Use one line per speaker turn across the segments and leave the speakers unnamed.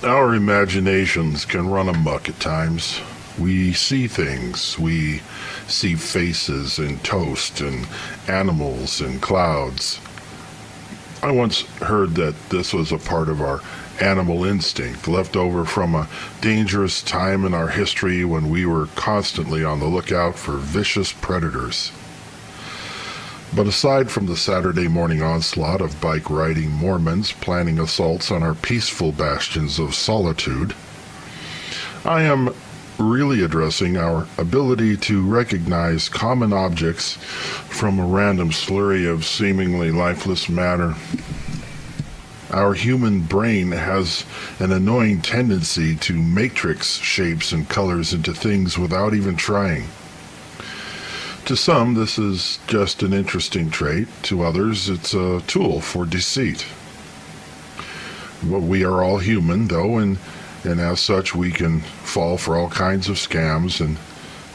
Our imaginations can run amok at times. We see things. We see faces and toast and animals and clouds. I once heard that this was a part of our animal instinct, left over from a dangerous time in our history when we were constantly on the lookout for vicious predators. But aside from the Saturday morning onslaught of bike-riding Mormons planning assaults on our peaceful bastions of solitude, I am really addressing our ability to recognize common objects from a random slurry of seemingly lifeless matter. Our human brain has an annoying tendency to matrix shapes and colors into things without even trying. To some, this is just an interesting trait. To others, it's a tool for deceit. Well, we are all human, though, and as such, we can fall for all kinds of scams, and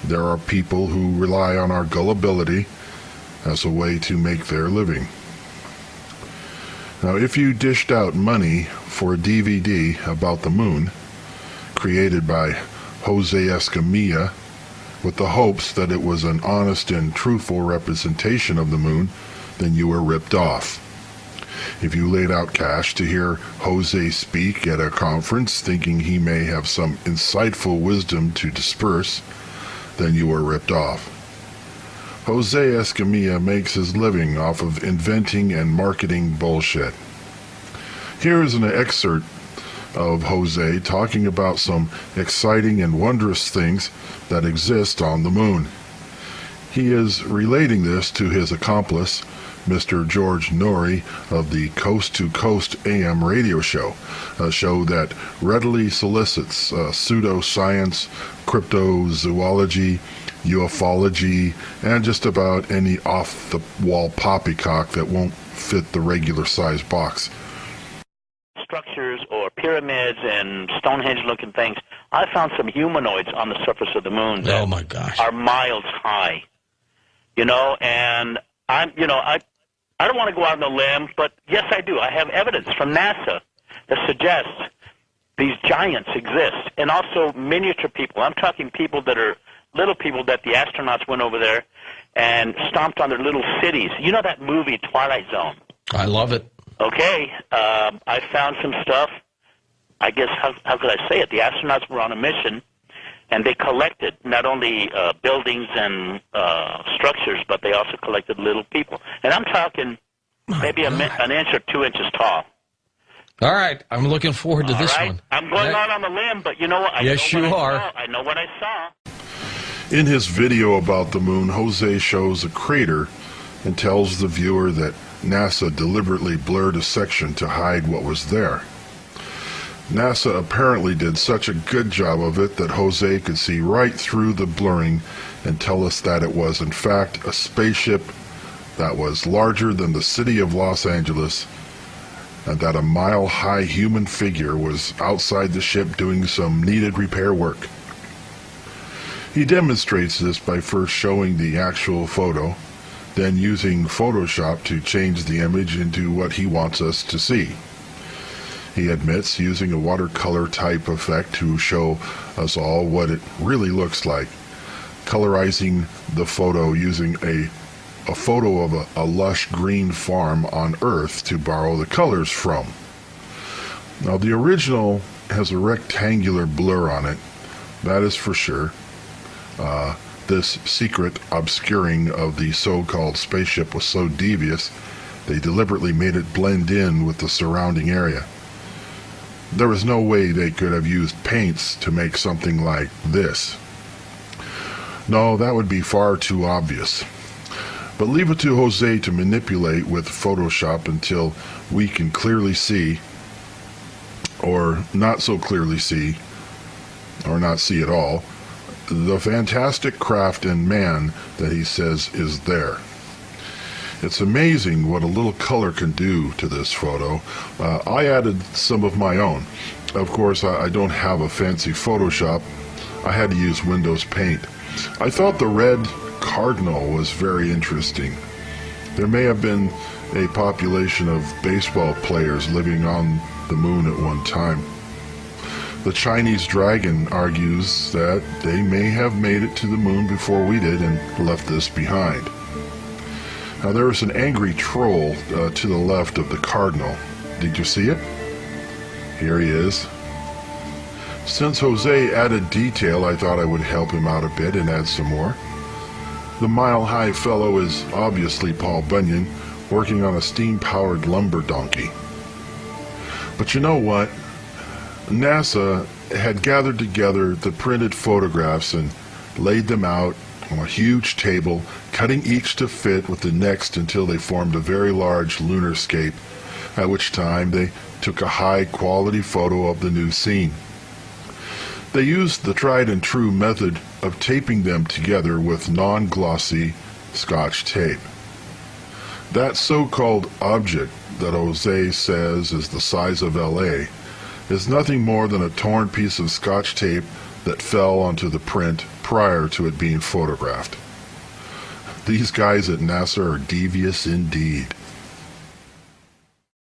there are people who rely on our gullibility as a way to make their living. Now, if you dished out money for a DVD about the moon, created by Jose Escamilla, with the hopes that it was an honest and truthful representation of the moon, then you were ripped off. If you laid out cash to hear Jose speak at a conference thinking he may have some insightful wisdom to disperse, then you were ripped off. Jose Escamilla makes his living off of inventing and marketing bullshit. Here is an excerpt of Jose talking about some exciting and wondrous things that exist on the moon. He is relating this to his accomplice, Mr. George Norrie of the Coast to Coast AM radio show, a show that readily solicits pseudoscience, cryptozoology, ufology, and just about any off-the-wall poppycock that won't fit the regular-size box.
Structures or pyramids and Stonehenge-looking things. I found some humanoids on the surface of the moon that
oh my gosh,
are miles high. And I don't want to go out on a limb, but yes, I do. I have evidence from NASA that suggests these giants exist, and also miniature people. I'm talking people that are little people that the astronauts went over there and stomped on their little cities. You know that movie Twilight Zone?
I love it.
Okay, I found some stuff. I guess, how could I say it? The astronauts were on a mission, and they collected not only buildings and structures, but they also collected little people. And I'm talking maybe an inch or 2 inches tall.
All right, I'm looking forward to this one.
I'm going out on a limb, but you know what?
Yes, you are.
I know what I saw.
In his video about the moon, Jose shows a crater and tells the viewer that NASA deliberately blurred a section to hide what was there. NASA apparently did such a good job of it that Jose could see right through the blurring and tell us that it was in fact a spaceship that was larger than the city of Los Angeles, and that a mile-high human figure was outside the ship doing some needed repair work. He demonstrates this by first showing the actual photo, then using Photoshop to change the image into what he wants us to see. He admits using a watercolor type effect to show us all what it really looks like, colorizing the photo using a photo of a lush green farm on Earth to borrow the colors from. Now the original has a rectangular blur on it, that is for sure. This secret obscuring of the so-called spaceship was so devious, they deliberately made it blend in with the surrounding area. There was no way they could have used paints to make something like this. No, that would be far too obvious. But leave it to Jose to manipulate with Photoshop until we can clearly see, or not so clearly see, or not see at all, the fantastic craft and man that he says is there. It's amazing what a little color can do to this photo. I added some of my own. Of course, I don't have a fancy Photoshop. I had to use Windows Paint. I thought the red cardinal was very interesting. There may have been a population of baseball players living on the moon at one time. The Chinese dragon argues that they may have made it to the moon before we did and left this behind. Now there is an angry troll to the left of the cardinal. Did you see it? Here he is. Since Jose added detail, I thought I would help him out a bit and add some more. The mile-high fellow is obviously Paul Bunyan, working on a steam-powered lumber donkey. But you know what? NASA had gathered together the printed photographs and laid them out on a huge table, cutting each to fit with the next until they formed a very large lunarscape, at which time they took a high-quality photo of the new scene. They used the tried-and-true method of taping them together with non-glossy Scotch tape. That so-called object that Jose says is the size of LA is nothing more than a torn piece of Scotch tape that fell onto the print prior to it being photographed. These guys at NASA are devious indeed.